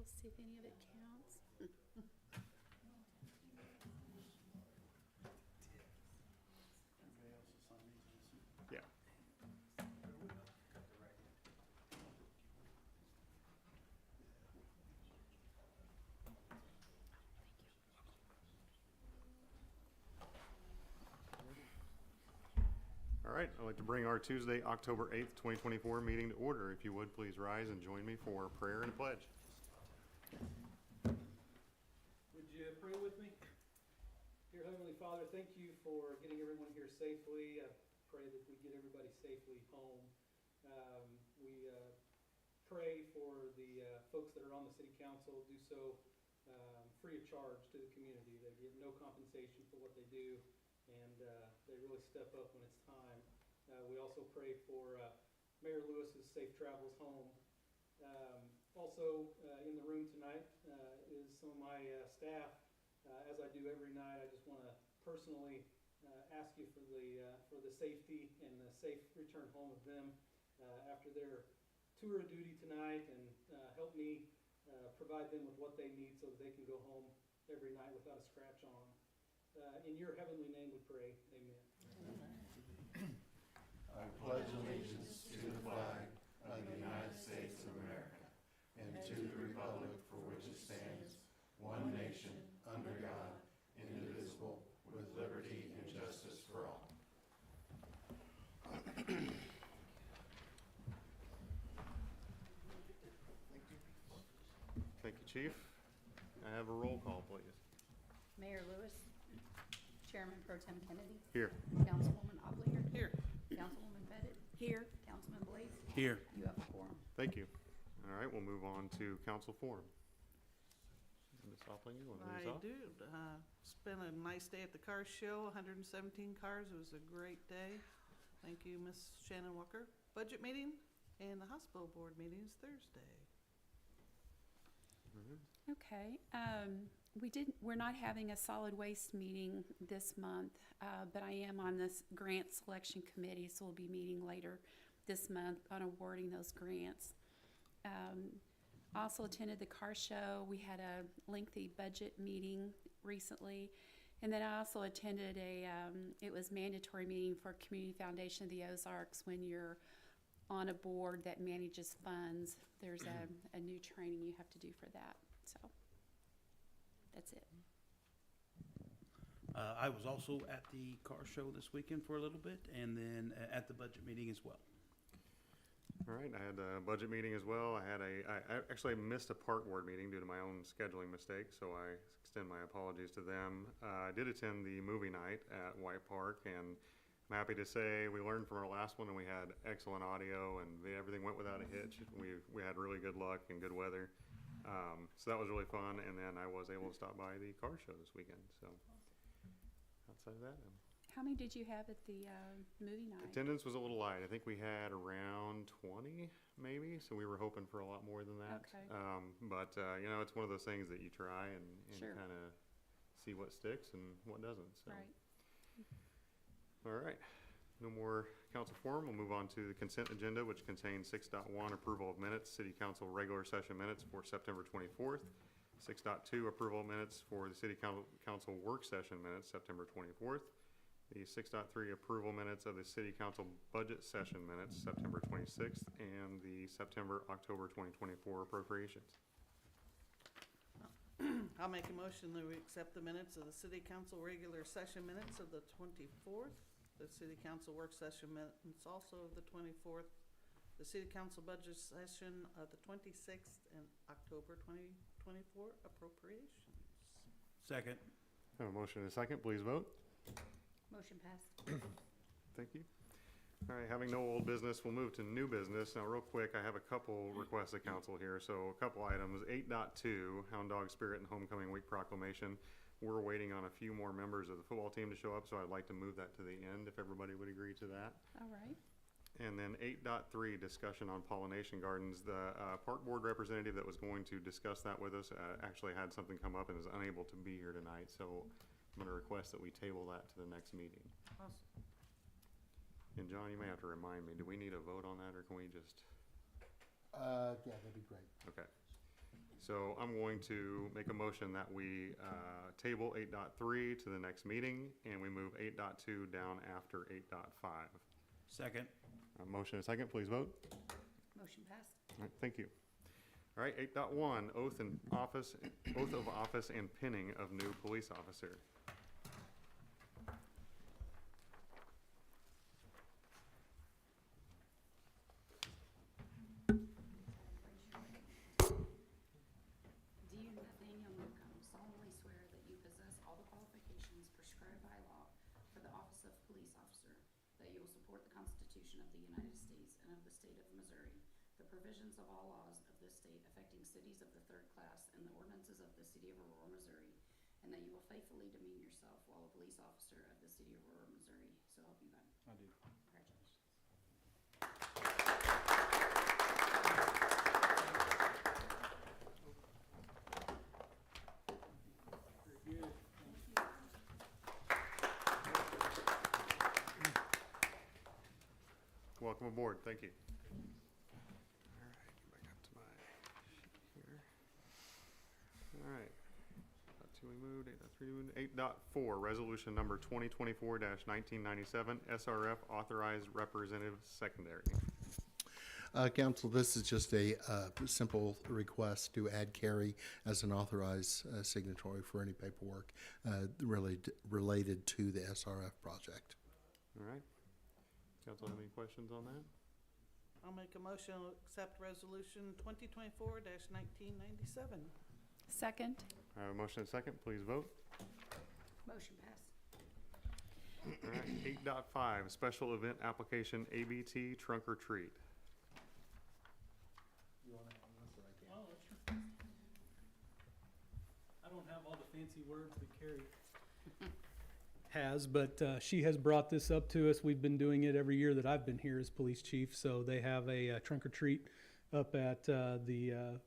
We'll see if any of it counts. Yeah. All right, I'd like to bring our Tuesday, October 8th, 2024 meeting to order. If you would, please rise and join me for prayer and pledge. Would you pray with me? Dear Heavenly Father, thank you for getting everyone here safely. I pray that we get everybody safely home. We pray for the folks that are on the city council, do so free of charge to the community. They get no compensation for what they do, and they really step up when it's time. We also pray for Mayor Lewis's safe travels home. Also in the room tonight is some of my staff. As I do every night, I just want to personally ask you for the safety and the safe return home of them after their tour of duty tonight, and help me provide them with what they need so that they can go home every night without a scratch on. In your heavenly name we pray, amen. I pledge allegiance to the flag of the United States of America and to the republic for which it stands, one nation, under God, indivisible, with liberty and justice for all. Thank you, Chief. I have a roll call, please. Mayor Lewis, Chairman Pro Tem Kennedy, Here. Councilwoman Oblinger. Here. Councilwoman Pettit. Here. Councilman Blades. Here. You have a quorum. Thank you. All right, we'll move on to council forum. Ms. Oplinger, you want to lead us I off? do. Spent a nice day at the car show, 117 cars. It was a great day. Thank you, Miss Shannon Walker. Budget meeting and the hospital board meeting is Thursday. Okay, we're not having a solid waste meeting this month, but I am on this grant selection committee, so we'll be meeting later this month on awarding those grants. Also attended the car show. We had a lengthy budget meeting recently, and then I also attended it was mandatory meeting for Community Foundation of the Ozarks. When you're on a board that manages funds, there's a new training you have to do for that. So that's it. I was also at the car show this weekend for a little bit, and then at the budget meeting as well. All right, I had a budget meeting as well. I actually missed a park board meeting due to my own scheduling mistake, so I extend my apologies to them. I did attend the movie night at White Park, and I'm happy to say we learned from our last one, and we had excellent audio, and everything went without a hitch. We had really good luck and good weather, so that was really fun. And then I was able to stop by the car show this weekend. So outside of that, How many did you have at the movie night? attendance was a little light. I think we had around 20 maybe, so we were hoping for a lot more than that. Okay. But you know, it's one of those things that you try and Sure. kind of see what sticks and what doesn't. So. Right. All right, no more council forum. We'll move on to the consent agenda, which contains 6.1 approval of minutes, city council regular session minutes for September 24th. 6.2 approval of minutes for the city council work session minutes, September 24th. The 6.3 approval minutes of the city council budget session minutes, September 26th, and the September-October 2024 appropriations. I'll make a motion that we accept the minutes of the city council regular session minutes of the 24th, the city council work session minutes also of the 24th, the city council budget session of the 26th, and October 2024 appropriations. Second. Have a motion and a second. Please vote. Motion passed. Thank you. All right, having no old business, we'll move to new business. Now, real quick, I have a couple requests of council here. So a couple items. 8.2, Hound Dog Spirit and Homecoming Week Proclamation. We're waiting on a few more members of the football team to show up, so I'd like to move that to the end if everybody would agree to that. All right. And then 8.3, discussion on pollination gardens. The park board representative that was going to discuss that with us actually had something come up and is unable to be here tonight. So I'm going to request that we table that to the next meeting. Awesome. And John, you may have to remind me, do we need a vote on that, or can we just? Yeah, that'd be great. Okay. So I'm going to make a motion that we table 8.3 to the next meeting, and we move 8.2 down after 8.5. Second. Motion and second, please vote. Motion passed. All right, thank you. All right, 8.1, oath of office and pinning of new police officer. Do you, Nathaniel Newcomb, solemnly swear that you possess all the qualifications prescribed by law for the office of police officer, that you will support the Constitution of the United States and of the state of Missouri, the provisions of all laws of this state affecting cities of the third class, and the ordinances of the city of Aurora, Missouri, and that you will faithfully demean yourself while a police officer of the city of Aurora, Missouri, so help you God? I do. Congratulations. Very good. Welcome aboard, thank you. All right, get back up to my sheet here. All right. 8.2 we moved, 8.3 we moved. 8.4, resolution number 2024-1997, SRF authorized representative secondary. Council, this is just a simple request to add Carrie as an authorized signatory for any paperwork related to the SRF project. All right. Council have any questions on that? I'll make a motion to accept resolution 2024-1997. Second. I have a motion and second, please vote. Motion passed. All right, 8.5, special event application ABT trunk or treat. You want to have this or I can? Oh, sure. I don't have all the fancy words that Carrie has, but she has brought this up to us. We've been doing it every year that I've been here as police chief. So they have a trunk or treat up at the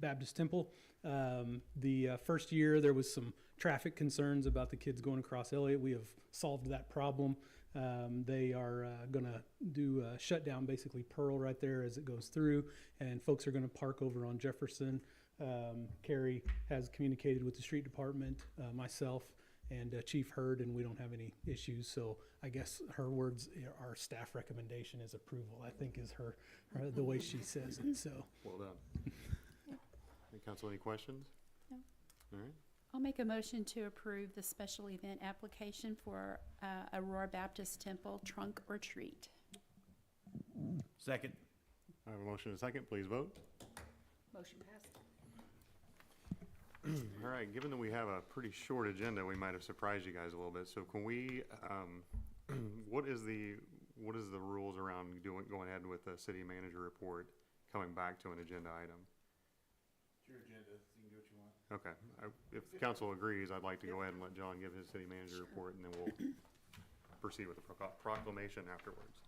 Baptist Temple. The first year there was some traffic concerns about the kids going across Elliott. We have solved that problem. They are going to do a shutdown, basically Pearl right there as it goes through, and folks are going to park over on Jefferson. Carrie has communicated with the street department, myself, and Chief Hurd, and we don't have any issues. So I guess her words, our staff recommendation is approval, I think is her the way she says it. So Well done. Hey, Council, any questions? No. All right. I'll make a motion to approve the special event application for Aurora Baptist Temple trunk or treat. Second. I have a motion and a second, please vote. Motion passed. All right, given that we have a pretty short agenda, we might have surprised you guys a little bit. So can we, what is the rules around going ahead with the city manager report coming back to an agenda item? It's your agenda, so you can do what you want. Okay, if the council agrees, I'd like to go ahead and let John give his city manager report, and then we'll proceed with the proclamation afterwards.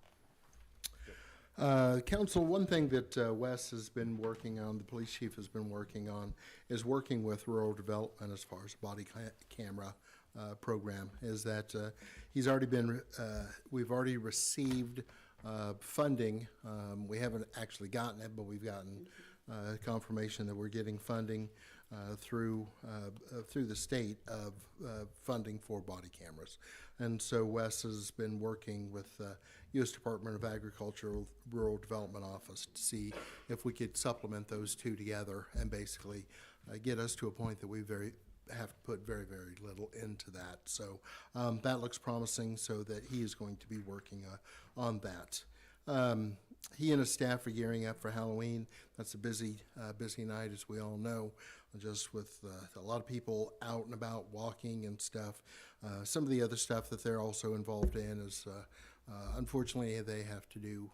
Council, one thing that Wes has been working on, the police chief has been working on, is working with rural development as far as body camera program, is that he's already been, we've already received funding. We haven't actually gotten it, but we've gotten confirmation that we're getting funding through the state of funding for body cameras. And so Wes has been working with U.S. Department of Agriculture Rural Development Office to see if we could supplement those two together and basically get us to a point that we have to put very, very little into that. So that looks promising, so that he is going to be working on that. He and his staff are gearing up for Halloween. That's a busy night, as we all know, just with a lot of people out and about walking and stuff. Some of the other stuff that they're also involved in is, unfortunately, they have to do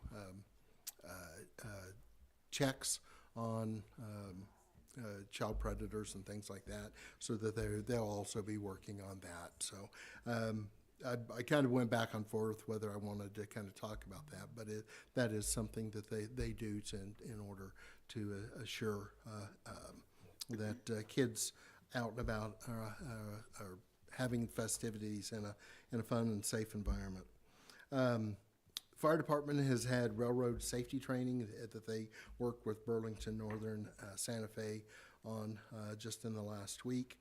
checks on child predators and things like that, so that they'll also be working on that. So I kind of went back and forth whether I wanted to kind of talk about that, but that is something that they do in order to assure that kids out and about are having festivities in a fun and safe environment. Fire department has had railroad safety training that they work with Burlington Northern, Santa Fe on just in the last week.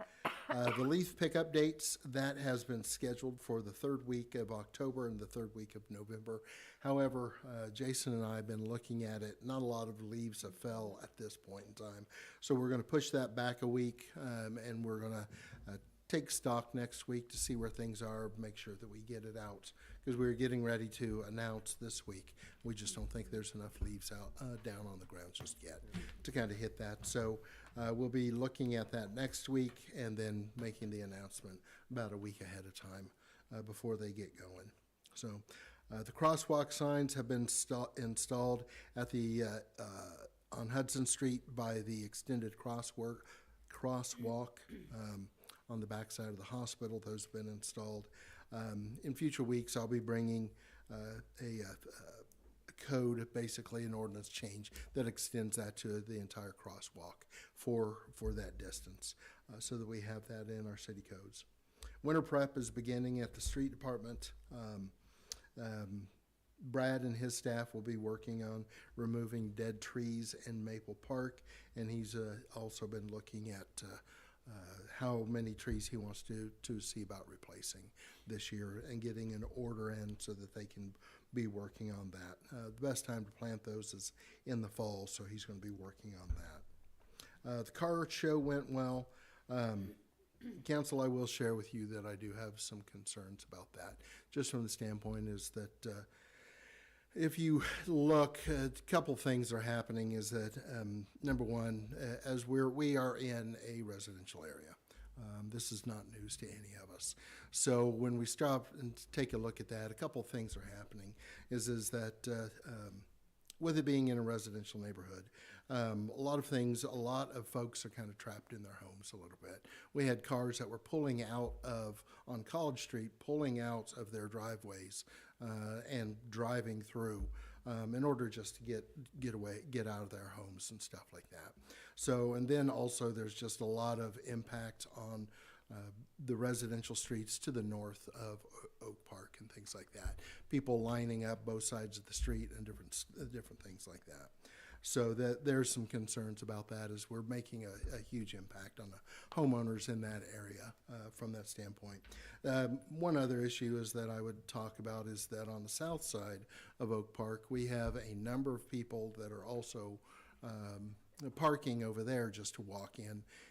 The leaf pickup dates, that has been scheduled for the third week of October and the third week of November. However, Jason and I have been looking at it. Not a lot of leaves have fell at this point in time. So we're going to push that back a week, and we're going to take stock next week to see where things are, make sure that we get it out, because we're getting ready to announce this week. We just don't think there's enough leaves out down on the ground just yet to kind of hit that. So we'll be looking at that next week and then making the announcement about a week ahead of time before they get going. So the crosswalk signs have been installed at the on Hudson Street by the extended crosswalk on the backside of the hospital. Those have been installed. In future weeks, I'll be bringing a code, basically an ordinance change that extends that to the entire crosswalk for that distance, so that we have that in our city codes. Winter prep is beginning at the street department. Brad and his staff will be working on removing dead trees in Maple Park, and he's also been looking at how many trees he wants to see about replacing this year and getting an order in so that they can be working on that. The best time to plant those is in the fall, so he's going to be working on that. The car show went well. Council, I will share with you that I do have some concerns about that, just from the standpoint is that if you look, a couple things are happening is that, number one, as we are in a residential area. This is not news to any of us. So when we stop and take a look at that, a couple things are happening is that with it being in a residential neighborhood, a lot of folks are kind of trapped in their homes a little bit. We had cars that were pulling out on College Street, pulling out of their driveways and driving through in order just to get out of their homes and stuff like that. So, and then also there's just a lot of impact on the residential streets to the north of Oak Park and things like that. People lining up both sides of the street and different things like that. So that there's some concerns about that as we're making a huge impact on the homeowners in that area from that standpoint. One other issue is that I would talk about is that on the south side of Oak Park, we have a number of people that are also parking over there just to walk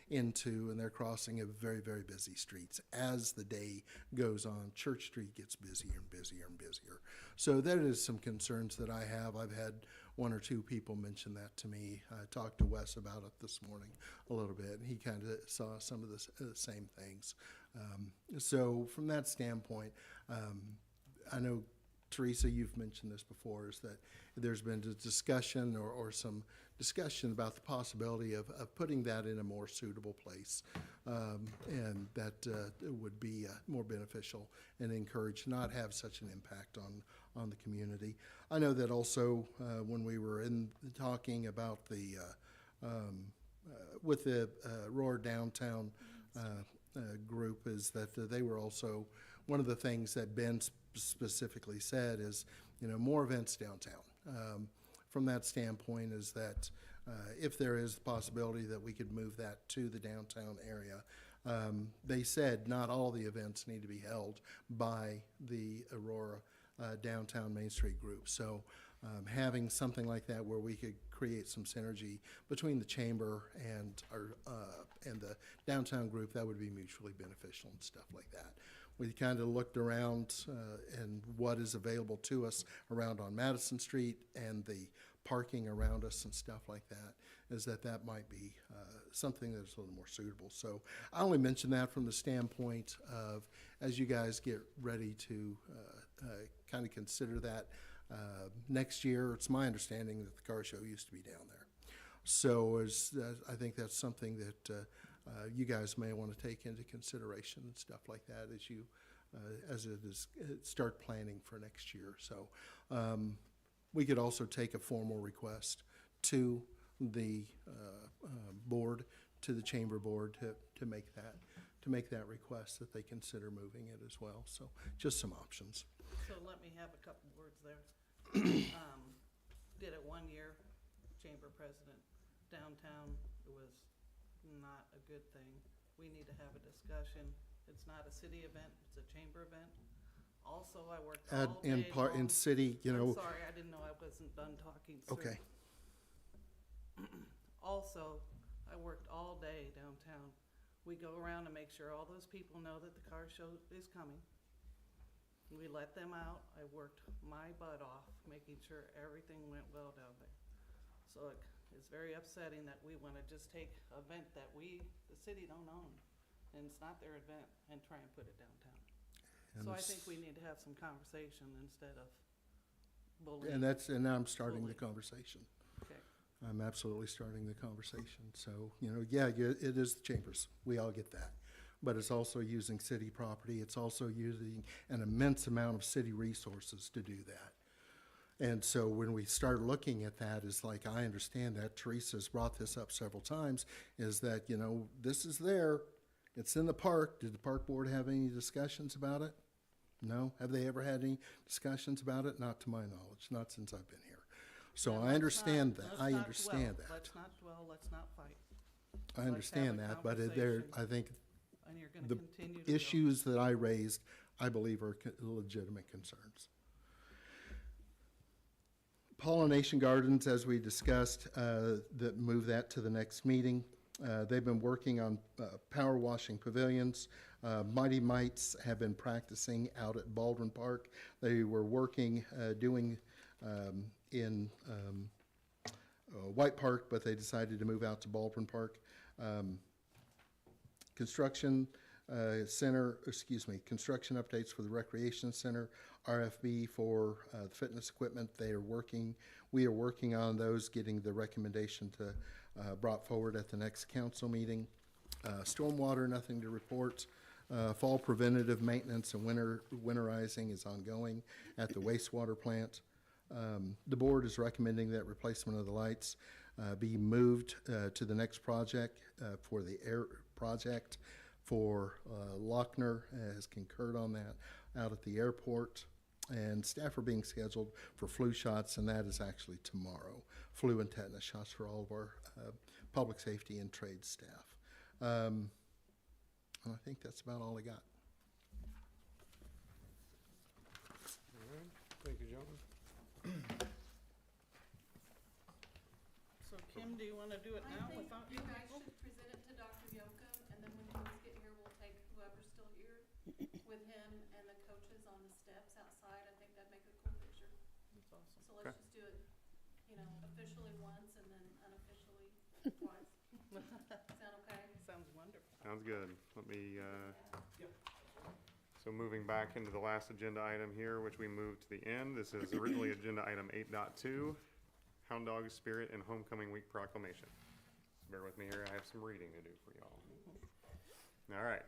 into, and they're crossing a very, very busy streets. As the day goes on, Church Street gets busier and busier and busier. So that is some concerns that I have. I've had one or two people mention that to me. I talked to Wes about it this morning a little bit, and he kind of saw some of the same things. So from that standpoint, I know, Teresa, you've mentioned this before, is that there's been a discussion or some discussion about the possibility of putting that in a more suitable place, and that would be more beneficial and encourage not have such an impact on the community. I know that also when we were talking about the with the Aurora downtown group, is that they were also, one of the things that Ben specifically said is, more events downtown. From that standpoint is that if there is the possibility that we could move that to the downtown area, they said not all the events need to be held by the Aurora downtown Main Street group. So having something like that where we could create some synergy between the chamber and the downtown group, that would be mutually beneficial and stuff like that. We kind of looked around and what is available to us around on Madison Street and the parking around us and stuff like that, is that might be something that's a little more suitable. So I only mention that from the standpoint of, as you guys get ready to kind of consider that next year. It's my understanding that the car show used to be down there. So I think that's something that you guys may want to take into consideration and stuff like that as start planning for next year. So we could also take a formal request to the board, to the chamber board, to make that request that they consider moving it as well. So just some options. So let me have a couple words there. Did it 1 year, chamber president, downtown, it was not a good thing. We need to have a discussion. It's not a city event, it's a chamber event. Also, I worked all day In part, in long. city, you know, I'm sorry, I didn't know I wasn't done talking, sir. okay. Also, I worked all day downtown. We go around and make sure all those people know that the car show is coming. We let them out. I worked my butt off, making sure everything went well down there. So it's very upsetting that we wanna just take an event that we, the city, don't own, and it's not their event, and try and put it downtown. And So I it's- think we need to have some conversation instead of bullying. And now I'm starting the Bully. conversation. Okay. I'm absolutely starting the conversation. So, you know, yeah, it is the chambers. We all get that. But it's also using city property. It's also using an immense amount of city resources to do that. And so when we start looking at that, is like, I understand that, Teresa's brought this up several times, is that, you know, this is there, it's in the park. Did the park board have any discussions about it? No? Have they ever had any discussions about it? Not to my knowledge, not since I've been here. So Now, I understand that, let's I not understand dwell. that. Let's not dwell, let's not fight, I have understand a that, but I think and you're gonna the continue to go. issues that I raised, I believe are legitimate concerns. Pollination gardens, as we discussed, that move that to the next meeting. They've been working on power washing pavilions. Mighty Mites have been practicing out at Baldwin Park. They were working, doing in White Park, but they decided to move out to Baldwin Park. Construction construction updates for the recreation center, RFB for the fitness equipment. We are working on those, getting the recommendation to brought forward at the next council meeting. Stormwater, nothing to report. Fall preventative maintenance and winterizing is ongoing at the wastewater plant. The board is recommending that replacement of the lights be moved to the next project for the air project for Lochner, has concurred on that out at the airport. And staff are being scheduled for flu shots, and that is actually tomorrow. Flu and tetanus shots for all of our public safety and trade staff. And I think that's about all I got. All right, thank you, John. So Kim, do you wanna do it now without you guys people? should present it to Dr. Yocum, and then when you guys get here, we'll take whoever's still here with him and the coaches on the steps outside. I think that'd make a cool picture. That's awesome. So let's just do it, officially once and then unofficially twice. Sound okay? Sounds wonderful. Sounds good. Let me, Yep. so moving back into the last agenda item here, which we moved to the end. This is originally agenda item 8.2, Hound Dog Spirit and Homecoming Week Proclamation. Bear with me here, I have some reading to do for y'all. All right.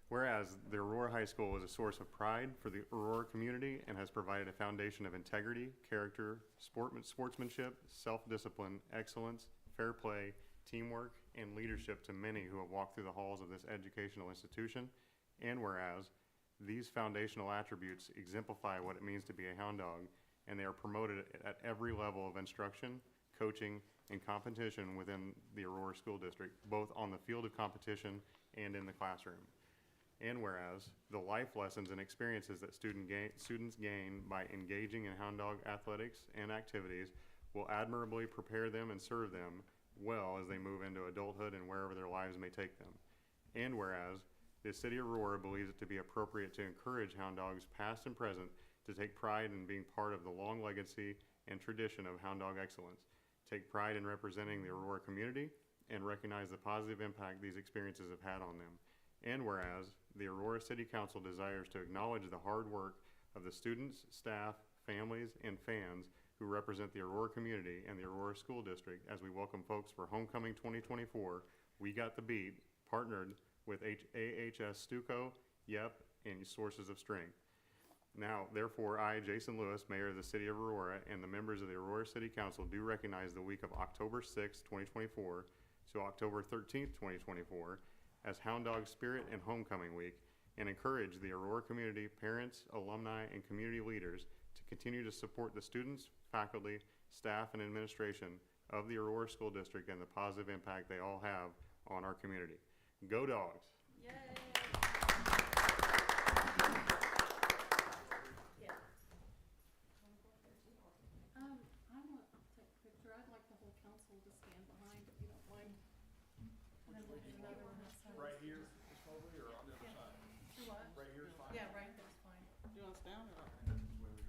Whereas the Aurora High School is a source of pride for the Aurora community and has provided a foundation of integrity, character, sportsmanship, self-discipline, excellence, fair play, teamwork, and leadership to many who have walked through the halls of this educational institution. And whereas these foundational attributes exemplify what it means to be a hound dog, and they are promoted at every level of instruction, coaching, and competition within the Aurora School District, both on the field of competition and in the classroom. And whereas the life lessons and experiences that students gain by engaging in hound dog athletics and activities will admirably prepare them and serve them well as they move into adulthood and wherever their lives may take them. And whereas the City of Aurora believes it to be appropriate to encourage hound dogs past and present to take pride in being part of the long legacy and tradition of hound dog excellence, take pride in representing the Aurora community, and recognize the positive impact these experiences have had on them. And whereas the Aurora City Council desires to acknowledge the hard work of the students, staff, families, and fans who represent the Aurora community and the Aurora School District as we welcome folks for Homecoming 2024, We Got the Beat, partnered with AHS Stuco, YEP, and Sources of Strength. Now, therefore, I, Jason Lewis, Mayor of the City of Aurora, and the members of the Aurora City Council do recognize the week of October 6, 2024 to October 13, 2024 as Hound Dog Spirit and Homecoming Week, and encourage the Aurora community, parents, alumni, and community leaders to continue to support the students, faculty, staff, and administration of the Aurora School District and the positive impact they all have on our community. Go Dogs! I want to take a picture. I'd like the whole council to stand behind, if you don't mind. And then we'll do another one outside. Right here is probably, or on the other side? Do what? Right here is fine? Yeah, right there's fine. Do you want to stand or?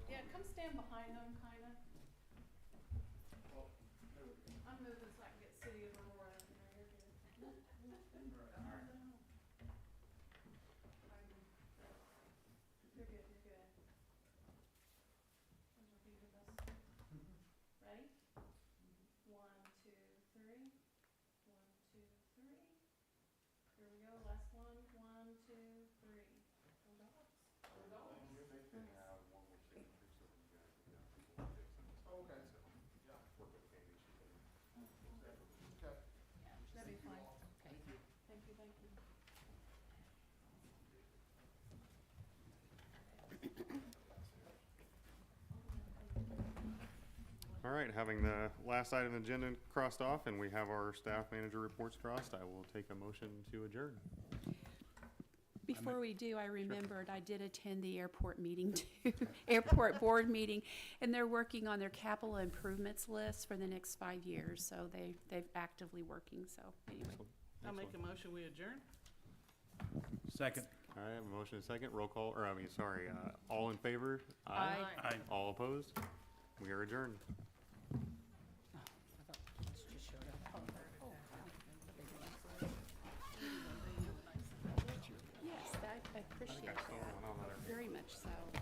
Yeah, come stand behind them, kinda. I'm moving so I can get City of Aurora in there. You're good. You're good, you're good. Those are beautiful. Ready? 1, 2, 3. 1, 2, 3. Here we go, last one. 1, 2, 3. Go Dogs. Go Dogs. Oh, okay. Yeah. Okay. That'd be fine. Thank you. Thank you, thank you. All right, having the last item of the agenda crossed off and we have our staff manager reports crossed, I will take a motion to adjourn. Before we do, I remembered I did attend the airport meeting too, airport board meeting, and they're working on their capital improvements list for the next 5 years, so they've actively working, so anyway. I'll make a motion, we adjourn. Second. All right, I have a motion and a second, roll call, or all in favor? Aye. Aye. All opposed? We are adjourned. Yes, I appreciate that, very much so.